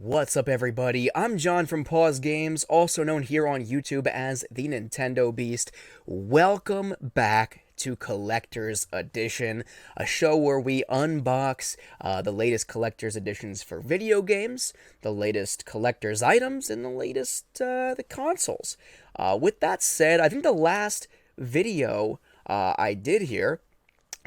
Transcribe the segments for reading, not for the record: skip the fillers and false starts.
What's up, everybody? I'm John from Pozz Games, also known here on YouTube as the Nintendo Beast. Welcome back to Collector's Edition, a show where we unbox the latest collector's editions for video games, the latest collector's items, and the latest the consoles. With that said, I think the last video I did here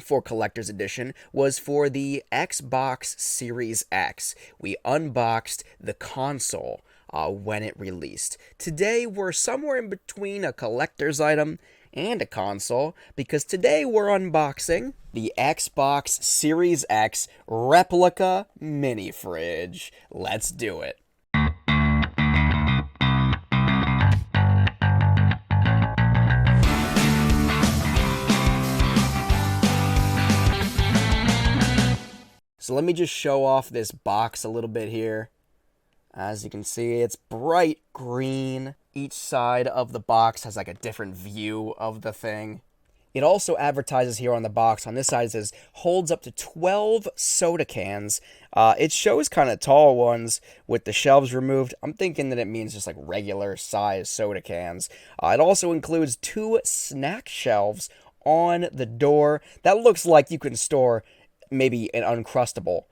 for Collector's Edition was for the Xbox Series X. We unboxed the console when it released. Today, we're somewhere in between a collector's item and a console, because today we're unboxing the Xbox Series X replica mini fridge. Let's do it. So let me just show off this box a little bit here. As you can see, it's bright green. Each side of the box has like a different view of the thing. It also advertises here on the box. On this side it says, holds up to 12 soda cans. It shows kind of tall ones with the shelves removed. I'm thinking that it means just like regular size soda cans. It also includes 2 snack shelves on the door. That looks like you can store maybe an Uncrustable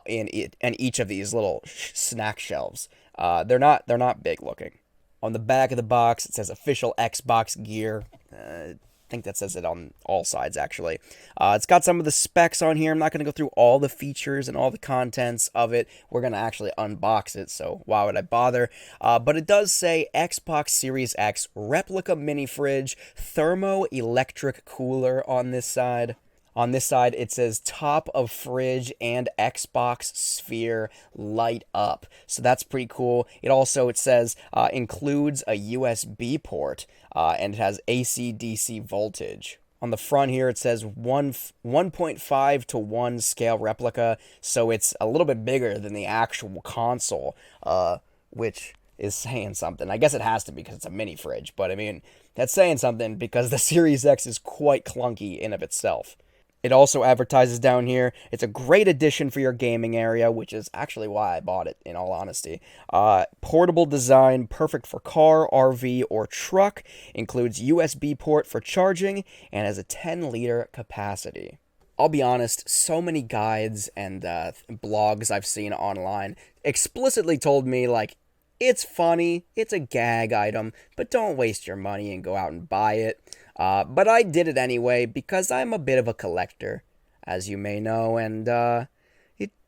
in each of these little snack shelves. They're not big looking. On the back of the box, it says official Xbox gear. I think that says it on all sides, actually. It's got some of the specs on here. I'm not going to go through all the features and all the contents of it. We're going to actually unbox it, so why would I bother? But it does say Xbox Series X replica mini fridge, thermoelectric cooler on this side. On this side, it says top of fridge and Xbox Sphere light up. So that's pretty cool. It says includes a USB port and it has AC/DC voltage. On the front here, it says 1.5 to 1 scale replica. So it's a little bit bigger than the actual console, which is saying something. I guess it has to be because it's a mini fridge. But I mean, that's saying something because the Series X is quite clunky in of itself. It also advertises down here, it's a great addition for your gaming area, which is actually why I bought it, in all honesty. Portable design, perfect for car, RV, or truck. Includes USB port for charging, and has a 10-liter capacity. I'll be honest, so many guides and blogs I've seen online explicitly told me, like, it's funny, it's a gag item, but don't waste your money and go out and buy it. But I did it anyway because I'm a bit of a collector, as you may know, and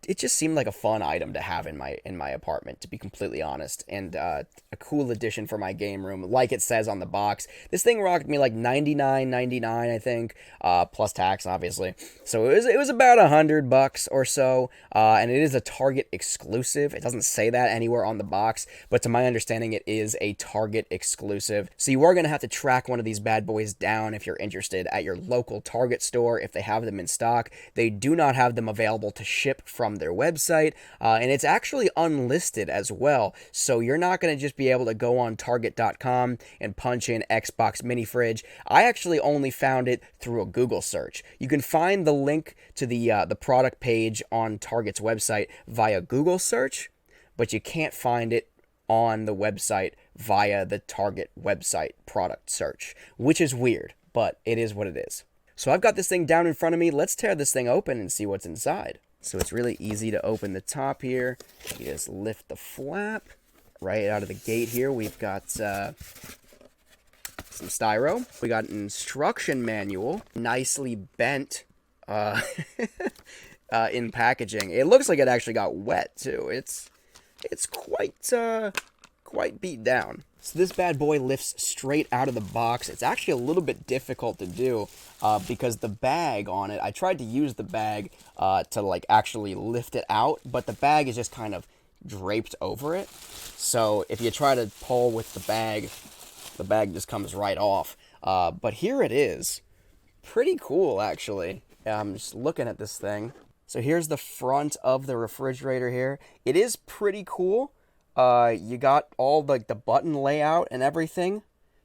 it just seemed like a fun item to have in my apartment, to be completely honest, and a cool addition for my game room, like it says on the box. This thing rocked me like $99.99, I think, plus tax, obviously. So it was about $100 or so, and it is a Target exclusive. It doesn't say that anywhere on the box, but to my understanding, it is a Target exclusive. So you are gonna have to track one of these bad boys down if you're interested at your local Target store if they have them in stock. They do not have them available to ship from their website, and it's actually unlisted as well, so you're not going to just be able to go on target.com and punch in Xbox mini fridge. I actually only found it through a Google search. You can find the link to the product page on Target's website via Google search, but you can't find it on the website via the Target website product search, which is weird, but it is what it is. So I've got this thing down in front of me. Let's tear this thing open and see what's inside. So it's really easy to open the top here. You just lift the flap right out of the gate here. We've got some styro. We got an instruction manual, nicely bent in packaging. It looks like it actually got wet too. It's quite beat down. So this bad boy lifts straight out of the box. It's actually a little bit difficult to do because the bag on it, I tried to use the bag to like actually lift it out, but the bag is just kind of draped over it. So if you try to pull with the bag just comes right off. But here it is. Pretty cool, actually. I'm just looking at this thing. So here's the front of the refrigerator here. It is pretty cool. You got all the button layout and everything,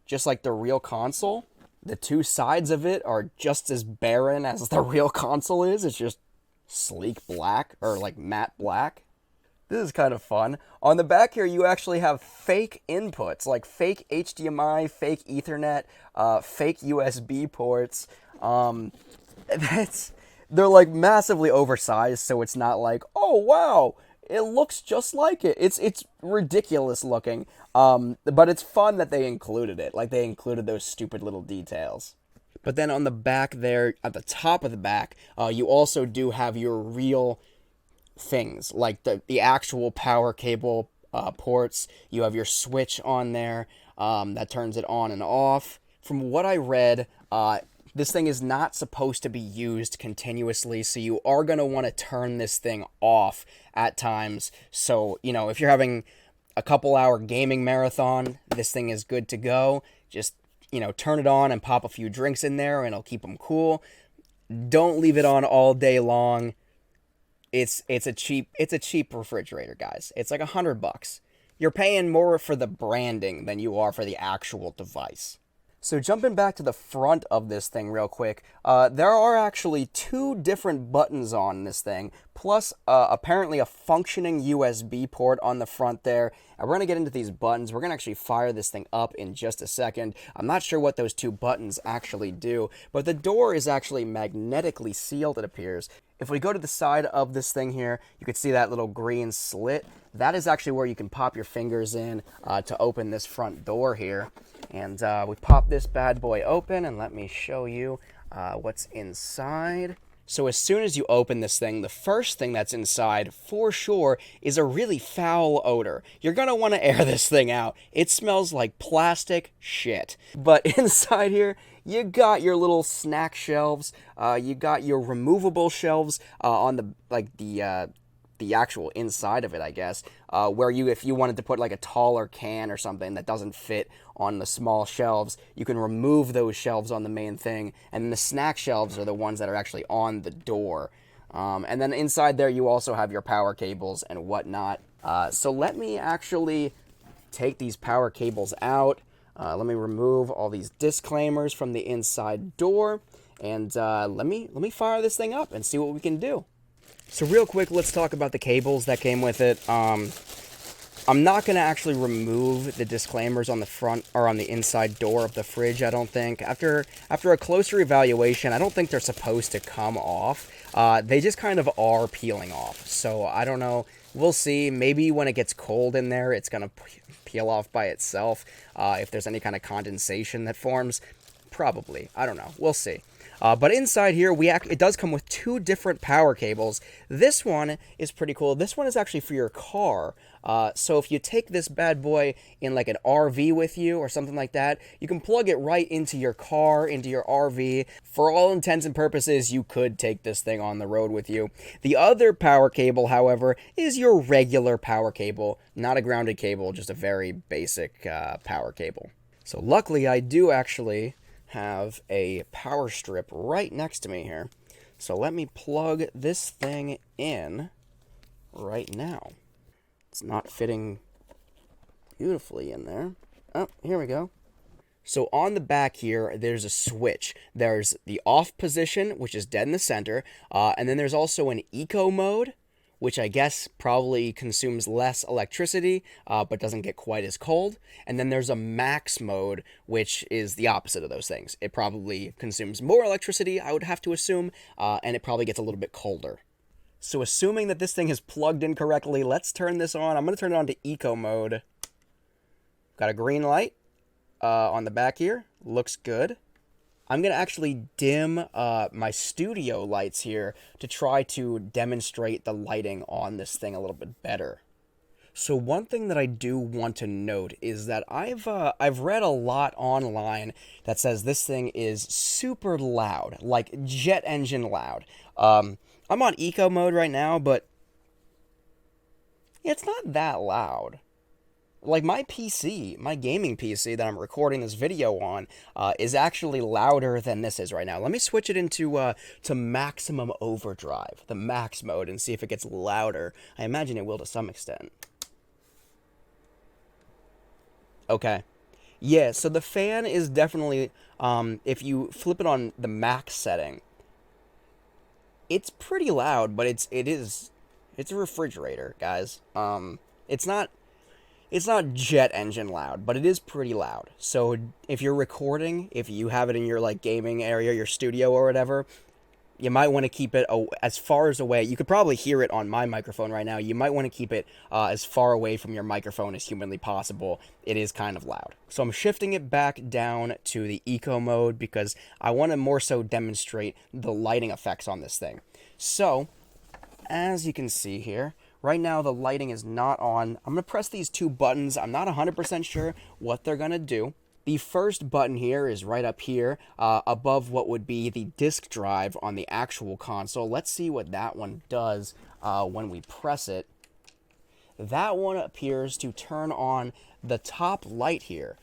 just like the real console. The two sides of it are just as barren as the real console is. It's just sleek black, or like matte black. This is kind of fun. On the back here, you actually have fake inputs, like fake HDMI, fake Ethernet, fake USB ports. They're like massively oversized, so it's not like, oh wow, it looks just like it. It's ridiculous looking. But it's fun that they included it. Like they included those stupid little details. But then on the back there, at the top of the back, you also do have your real things, like the actual power cable ports. You have your switch on there that turns it on and off. From what I read, this thing is not supposed to be used continuously, so you are going to want to turn this thing off at times. So, you know, if you're having a couple hour gaming marathon, this thing is good to go. Just, you know, turn it on and pop a few drinks in there and it'll keep them cool. Don't leave it on all day long. It's a cheap refrigerator, guys. It's like $100. You're paying more for the branding than you are for the actual device. So jumping back to the front of this thing real quick, there are actually 2 different buttons on this thing, plus apparently a functioning USB port on the front there. And we're going to get into these buttons. We're going to actually fire this thing up in just a second. I'm not sure what those 2 buttons actually do, but the door is actually magnetically sealed, it appears. If we go to the side of this thing here, you can see that little green slit. That is actually where you can pop your fingers in to open this front door here. And we pop this bad boy open, and let me show you what's inside. So as soon as you open this thing, the first thing that's inside, for sure, is a really foul odor. You're going to want to air this thing out. It smells like plastic shit. But inside here, you got your little snack shelves. You got your removable shelves on the actual inside of it, I guess, where if you wanted to put like a taller can or something that doesn't fit on the small shelves, you can remove those shelves on the main thing, and then the snack shelves are the ones that are actually on the door. And then inside there, you also have your power cables and whatnot. So let me actually take these power cables out. Let me remove all these disclaimers from the inside door, and let me fire this thing up and see what we can do. So real quick, let's talk about the cables that came with it. I'm not going to actually remove the disclaimers on the front or on the inside door of the fridge, I don't think. After a closer evaluation, I don't think they're supposed to come off. They just kind of are peeling off. So I don't know. We'll see. Maybe when it gets cold in there, it's going to peel off by itself. If there's any kind of condensation that forms, probably. I don't know. We'll see. But inside here, it does come with 2 different power cables. This one is pretty cool. This one is actually for your car. So if you take this bad boy in like an RV with you or something like that, you can plug it right into your car, into your RV. For all intents and purposes, you could take this thing on the road with you. The other power cable, however, is your regular power cable, not a grounded cable, just a very basic power cable. So luckily, I do actually have a power strip right next to me here. So let me plug this thing in right now. It's not fitting beautifully in there. Oh, here we go. So on the back here, there's a switch. There's the off position, which is dead in the center, and then there's also an eco mode, which I guess probably consumes less electricity, but doesn't get quite as cold. And then there's a max mode, which is the opposite of those things. It probably consumes more electricity, I would have to assume, and it probably gets a little bit colder. So assuming that this thing is plugged in correctly, let's turn this on. I'm going to turn it on to eco mode. Got a green light on the back here. Looks good. I'm going to actually dim my studio lights here to try to demonstrate the lighting on this thing a little bit better. So one thing that I do want to note is that I've read a lot online that says this thing is super loud, like jet engine loud. I'm on eco mode right now, but it's not that loud. Like my PC, my gaming PC that I'm recording this video on, is actually louder than this is right now. Let me switch it into to maximum overdrive, the max mode, and see if it gets louder. I imagine it will to some extent. Okay. Yeah, so the fan is definitely, if you flip it on the max setting, it's pretty loud, but it is It's a refrigerator, guys. It's not it's not jet engine loud, but it is pretty loud. So if you're recording, if you have it in your like gaming area, your studio or whatever, you might want to keep it as far as away. You could probably hear it on my microphone right now. You might want to keep it as far away from your microphone as humanly possible. It is kind of loud. So I'm shifting it back down to the eco mode because I want to more so demonstrate the lighting effects on this thing. So, as you can see here, right now the lighting is not on. I'm going to press these two buttons. I'm not 100% sure what they're going to do. The first button here is right up here, above what would be the disk drive on the actual console. Let's see what that one does when we press it. That one appears to turn on the top light here,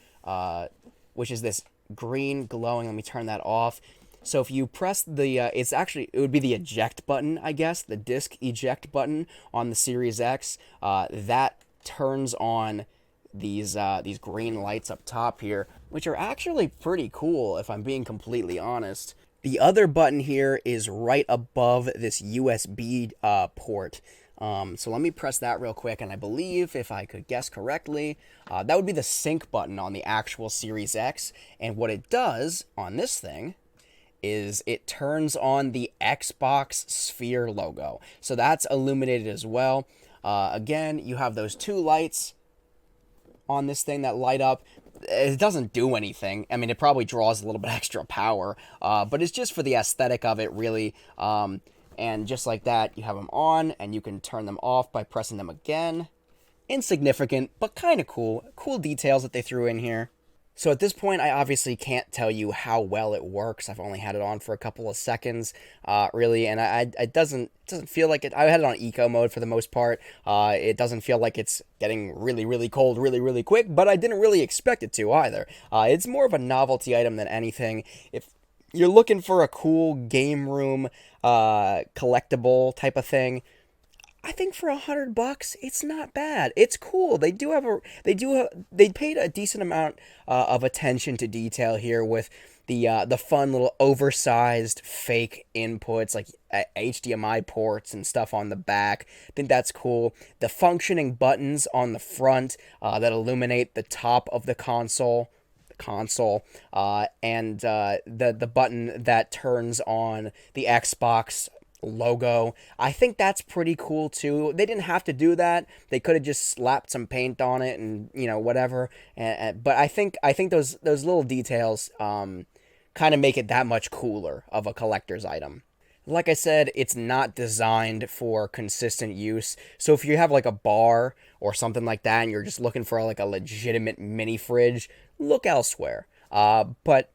which is this green glowing. Let me turn that off. So if you press the, it would be the eject button, I guess, the disk eject button on the Series X. That turns on these green lights up top here, which are actually pretty cool if I'm being completely honest. The other button here is right above this USB port. So let me press that real quick, and I believe, if I could guess correctly, that would be the sync button on the actual Series X. And what it does on this thing is it turns on the Xbox Sphere logo. So that's illuminated as well. Again, you have those two lights on this thing that light up. It doesn't do anything. I mean, it probably draws a little bit extra power, but it's just for the aesthetic of it, really. And just like that, you have them on, and you can turn them off by pressing them again. Insignificant, but kind of cool. Cool details that they threw in here. So at this point, I obviously can't tell you how well it works. I've only had it on for a couple of seconds, really, and it doesn't feel like it. I had it on eco mode for the most part. It doesn't feel like it's getting really, really cold really, really quick, but I didn't really expect it to either. It's more of a novelty item than anything. If you're looking for a cool game room collectible type of thing, I think for $100, it's not bad. It's cool. They paid a decent amount of attention to detail here with the fun little oversized fake inputs like HDMI ports and stuff on the back. I think that's cool. The functioning buttons on the front that illuminate the top of the console, and the button that turns on the Xbox logo. I think that's pretty cool too. They didn't have to do that. They could have just slapped some paint on it and, you know, whatever. But I think those little details kind of make it that much cooler of a collector's item. Like I said, it's not designed for consistent use. So if you have like a bar or something like that and you're just looking for like a legitimate mini fridge, look elsewhere. But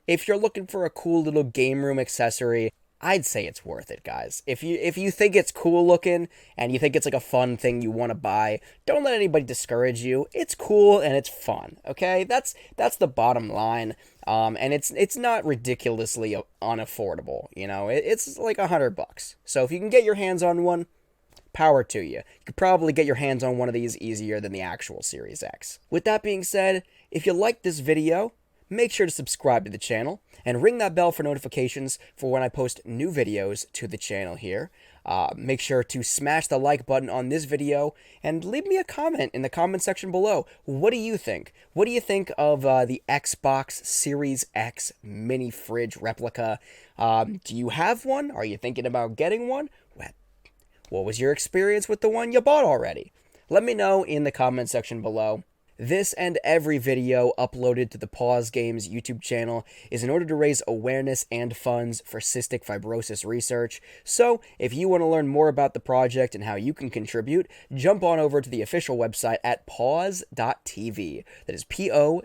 if you're looking for a cool little game room accessory, I'd say it's worth it, guys. If you think it's cool looking and you think it's like a fun thing you want to buy, don't let anybody discourage you. It's cool and it's fun, okay? That's the bottom line. And it's not ridiculously unaffordable, you know? It's like $100. So if you can get your hands on one, power to you. You could probably get your hands on one of these easier than the actual Series X. With that being said, if you liked this video, make sure to subscribe to the channel and ring that bell for notifications for when I post new videos to the channel here. Make sure to smash the like button on this video and leave me a comment in the comment section below. What do you think? What do you think of the Xbox Series X mini fridge replica? Do you have one? Are you thinking about getting one? What was your experience with the one you bought already? Let me know in the comment section below. This and every video uploaded to the Pozz Games YouTube channel is in order to raise awareness and funds for cystic fibrosis research. So, if you want to learn more about the project and how you can contribute, jump on over to the official website at pozz.tv. That is POZZ.tv.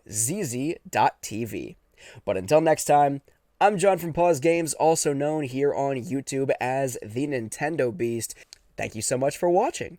But until next time, I'm John from Pozz Games, also known here on YouTube as the Nintendo Beast. Thank you so much for watching.